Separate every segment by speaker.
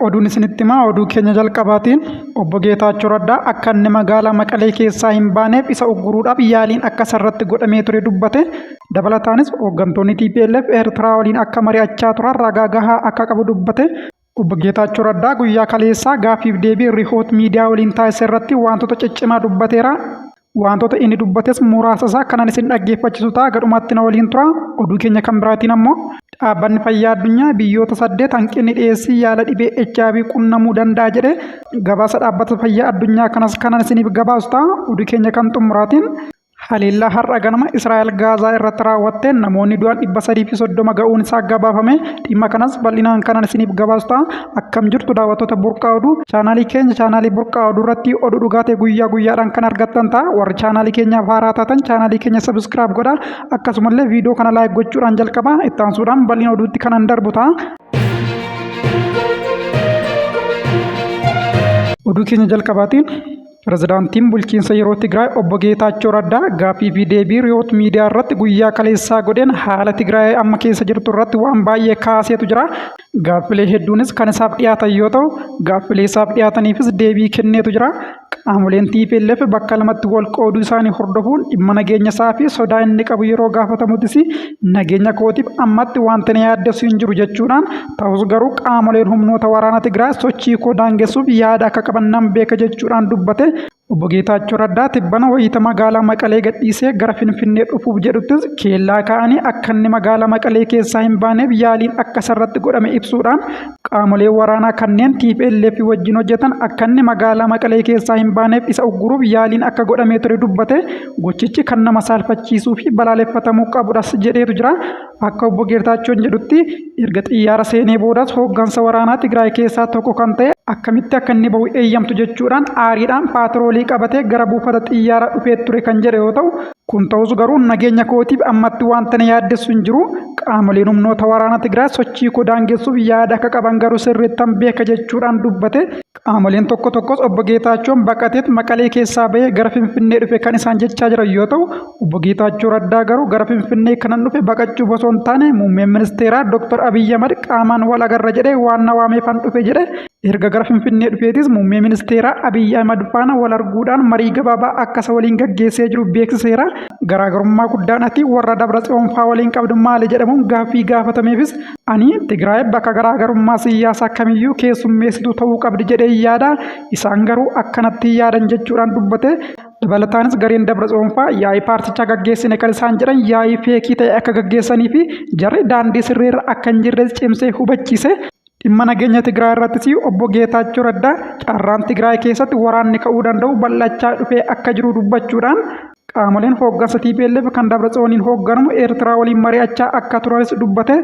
Speaker 1: oduun isinitti himaa oduu keenya jalqabaatiin obbo Geetaachoo Raddaa akka inni magaalaa Maqalee keessaa hin baaneef isa ugguruudhaaf yaaliin akka sarratti godhamee ture dubbate. Dabalataanis hooggantoonni TPLF Eertiraa waliin akka mari'achaa turan ragaa gahaa akka qabu dubbate. Obbo Geetaachoo Raddaa guyyaa kaleessaa gaaffiif deebii Rihoot miidiyaa waliin taasise irratti wantoota ciccimaa dubbateera. Wantoota inni dubbates muraasa isaa kanan isin dhaggeeffachiisu ta'a gadhumatti na waliin tura. Oduu keenya kan biraatiin ammoo dhaabbanni fayyaa addunyaa biyyoota 8 hanqinni dhiyeessii yaala dhibee HIV qunnamuu danda'a jedhe gabaasa dhaabbata fayyaa addunyaa kanan isiniif gabaasu ta'a. Oduu keenya kan xumuraatiin haleellaa har'a ganama Israa'el Gaazaa irratti raawwatteen namoonni du'an 330 ga'uun isaa gabaafame. Dhimma kanas bal'inaan kanan isiniif gabaasu ta'a. Akkam jirtu daawwattoota burqaa oduu chaanaalii keenya chaanaalii burqaa oduu irratti oduu dhugaatee guyyaa guyyaadhaan kan argattan ta'a. Warri chaanaalii keenyaaf haaraa taatan chaanaalii keenya sabiskiraayib godhaa. Akkasumallee viidiyoo kana laayik gochuudhaan jalqabaa. Itti aansuudhaan bal'ina oduutti kanan darbu ta'a. Oduu keenya jalqabaatiin Pireezidaantiin bulchiinsa yeroo Tigraay obbo Geetaachoo Raddaa gaaffii fi deebii Rihoot miidiyaa irratti guyyaa kaleessaa godheen haala Tigraay amma keessa jirtu irratti waan baay'ee kaaseetu jira. Gaaffilee hedduunis kan isaaf dhiyaatan yoo ta'u, gaaffilee isaaf dhiyaataniifis deebii kenneetu jira. Qaamoleen TPLF bakka lamatti wal qooduu isaanii hordofuun dhimma nageenya isaa fi sodaa inni qabu yeroo gaafatamutis nageenya kootiif ammatti wanti na yaaddessu hin jiru jechuudhaan ta'us garuu qaamoleen humnoota waraana Tigraay sochii koo daangessuuf yaada akka qaban nan beeka jechuudhaan dubbate. Obbo Geetaachoo Raddaa tibbana wayita magaalaa Maqalee gadhiisee gara Finfinnee dhufuuf jedhuttis keellaa kaa'anii akka inni magaalaa Maqalee keessaa hin baaneef yaaliin akka sarratti godhame ibsuudhaan qaamolee waraanaa kanneen TPLF wajjin hojjetan akka inni magaalaa Maqalee keessaa hin baaneef isa ugguruuf yaaliin akka godhamee ture dubbate. Gochichi kan nama saalfachiisuu fi balaaleffatamuu qabudhas jedheetu jira. Akka obbo Geetaachoon jedhutti erga xiyyaara seenee boodas hooggansa waraanaa Tigraay keessaa tokko kan ta'e akkamitti akka inni bahu eeyyamtu jechuudhaan aariidhaan paatroolii qabatee gara buufata xiyyaaraa dhufee ture kan jedhe yoo ta'u, kun ta'us garuu nageenya kootiif ammatti wanta na yaaddessu hin jiru. Qaamoleen humnoota waraana Tigraay sochii koo daangessuuf yaada akka qaban garuu sirriittan beeka jechuudhaan dubbate. Qaamoleen tokko tokkos obbo Geetaachoon baqateet Maqalee keessaa bahee gara Finfinnee dhufe kan isaan jechaa jiran yoo ta'u, obbo Geetaachoo Raddaa garuu gara Finfinnee kanan dhufe baqachuuf osoo hin taane muummeen ministeeraa Dr. Abiyyi Ahmad qaamaan wal agarra jedhee waan na waameefan dhufe jedhe. Erga gara Finfinnee dhufeetis muummee ministeeraa Abiyyi Ahmad faana wal arguudhaan marii gabaabaa akka isa waliin gaggeessee jiru beeksiseera. Garaagarummaa guddaan ati warra Dabratsiyoon faa waliin qabdu maali jedhamuun gaaffii gaafatameefis ani Tigraay bakka garaagarummaa siyaasaa kamiyyuu keessummeessitu ta'uu qabdi jedhee yaada. Isaan garuu akkanatti yaadan jechuudhaan dubbate. Dabalataanis gareen Dabratsiyoon faa yaa'ii paartichaa gaggeessine kan isaan jedhan yaa'ii feekii ta'e akka gaggeessanii fi jarri daandii sirriirra akka hin jirre cimsee hubachiise. Dhimma nageenya Tigraay irrattis obbo Geetaachoo Raddaa carraan Tigraay keessatti waraanni ka'uu danda'u bal'achaa dhufee akka jiru dubbachuudhaan qaamoleen hooggansa TPLF kan Dabratsiyooniin hoogganamu Eertiraa waliin mari'achaa akka turanis dubbate.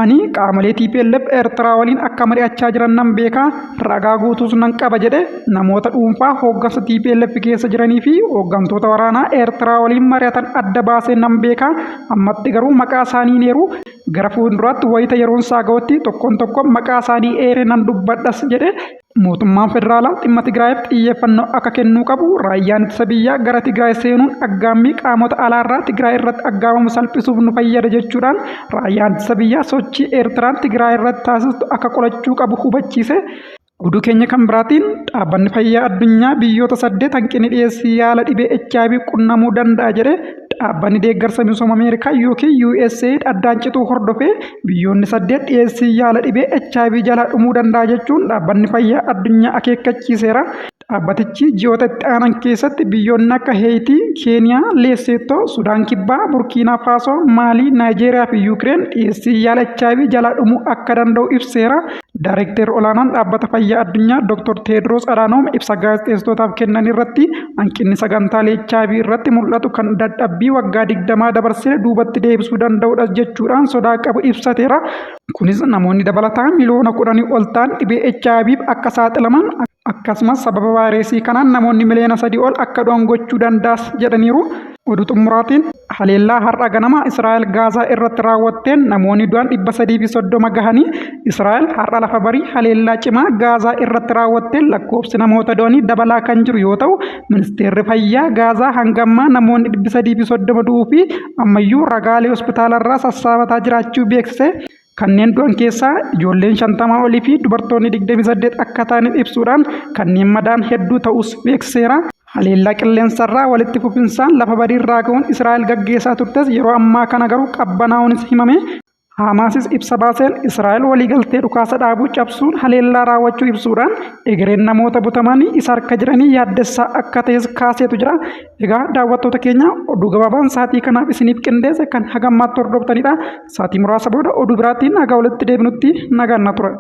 Speaker 1: Ani qaamolee TPLF Eertiraa waliin akka mari'achaa jiran nan beeka, ragaa guutuus nan qaba jedhe. Namoota dhuunfaa hooggansa TPLF keessa jiranii fi hooggantoota waraanaa Eertiraa waliin mari'atan adda baasee nan beeka. Ammatti garuu maqaa isaanii hin eeru. Gara fuulduraatti wayita yeroon isaa ga'utti tokkoon maqaa isaanii eeree nan dubbadhas jedhe. Mootummaan federaalaa dhimma Tigraayiif xiyyeeffannoo akka kennuu qabu. Raayyaan ittisa biyyaa gara Tigraay seenuun aggaammii qaamota alaarraa Tigraay irratti aggaamamu salphisuuf nu fayyada jechuudhaan raayyaan ittisa biyyaa sochii Eertiraan Tigraay irratti taasistu akka qolachuu qabu hubachiise. Oduu keenya kan biraatiin dhaabbanni fayyaa addunyaa biyyoota 8 hanqinni dhiyeessii yaala dhibee HIV qunnamuu danda'a jedhe. Dhaabbanni deeggarsa misooma Ameerikaa yookiin USAID addaan cituu hordofee biyyoonni 8 dhiyeessii yaala dhibee HIV jalaa dhumuu danda'a jechuun dhaabbanni fayyaa addunyaa akeekkachiiseera. Dhaabbatichi ji'oota itti aanan keessatti biyyoonni akka Heeyitii, Keeniyaa, Leeseetoo, Sudaan Kibbaa, Burkiinaa Faasoo, Maalii, Naayijeeriyaa fi Yuukireen dhiyeessii yaala HIV jalaa dhumuu akka danda'u ibseera. Daayirekteerri olaanaan dhaabbata fayyaa addunyaa Dr. Teediroos Adhaanoom ibsa gaazexeessitootaaf kennan irratti hanqinni sagantaalee HIV irratti mul'atu kan dadhabbii waggaa 20 dabarsee duubatti deebisuu danda'udha jechuudhaan sodaa qabu ibsateera. Kunis namoonni dabalataan miliyoona 10 ol ta'an dhibee HIVf akka saaxilaman akkasumas sababa vaayirasii kanaan namoonni miliyoona 3 ol akka du'an gochuu danda'as jedhaniiru. Oduu xumuraatiin haleellaa har'a ganama Israa'el Gaazaa irratti raawwatteen namoonni du'an 330 gahanii. Israa'el har'a lafa barii haleellaa cimaa Gaazaa irratti raawwatteen lakkoofsi namoota du'anii dabalaa kan jiru yoo ta'u, ministeerri fayyaa Gaazaa hanga ammaa namoonni 330 du'uu fi ammayyuu ragaalee hospitaalarraa sassaabataa jiraachuu beeksise. kanneen du'an keessaa ijoolleen 50 olii fi dubartoonni 28 akka ta'an ibsuudhaan kanneen madaan hedduu ta'us beeksiseera. Haleellaa qilleensarraa walitti fufinsaan lafa badiirraa ka'uun Israa'el gaggeessaa turtes yeroo ammaa kana garuu qabbanaa'uunis himame. Hamaasis ibsa baaseen Israa'el waliigaltee dhukaasa dhaabuu cabsuun haleellaa raawwachuu ibsuudhaan egereen namoota butamanii isa harka jiranii yaaddessaa akka ta'es kaaseetu jira. Egaa daawwattoota keenya oduu gabaabaan sa'aatii kanaaf isiniif qindeesse kan hagammaatti hordoftanidha. Sa'aatii muraasa booda oduu biraatiin nagaa walitti deebinutti nagaan na tura.